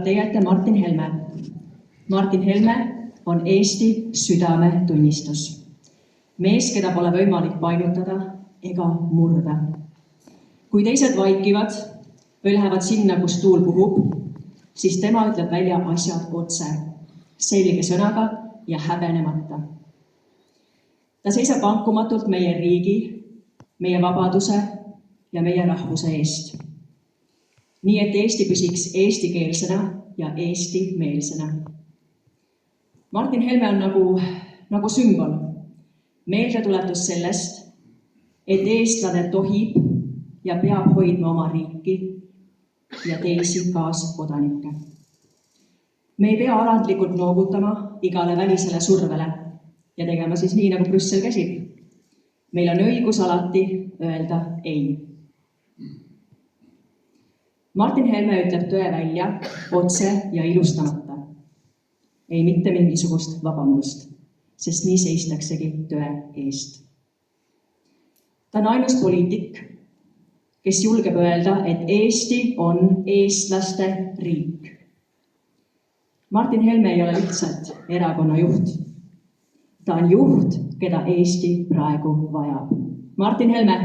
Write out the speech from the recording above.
Teie ette Martin Helme. Martin Helme on Eesti südame tunnistus. Mees, keda pole võimalik painutada ega murda. Kui teised vaikivad või lähevad sinna, kus tuul puhub, siis tema ütleb välja asjad otse, selge sõnaga ja häbenemata. Ta seisab vankumatult meie riigi, meie vabaduse ja meie rahvuse eest. Nii et Eesti püsiks eestikeelsena ja eestimeelsena. Martin Helme on nagu sümbol, meeldetuletus sellest, et eestlane tohib ja peab hoidma oma riiki ja teisi kaaskodanikke. Me ei pea alandlikult noogutama igale välisele survele ja tegema siis nii, nagu Brüssel käsib. Meil on õigus alati öelda ei. Martin Helme ütleb tõe välja otse ja ilustamata. Ei mitte mingisugust vabandust, sest nii seistaksegi tõe eest. Ta on ainus poliitik, kes julgeb öelda, et Eesti on eestlaste riik. Martin Helme ei ole lihtsalt erakonna juht. Ta on juht, keda Eesti praegu vajab. Martin Helme!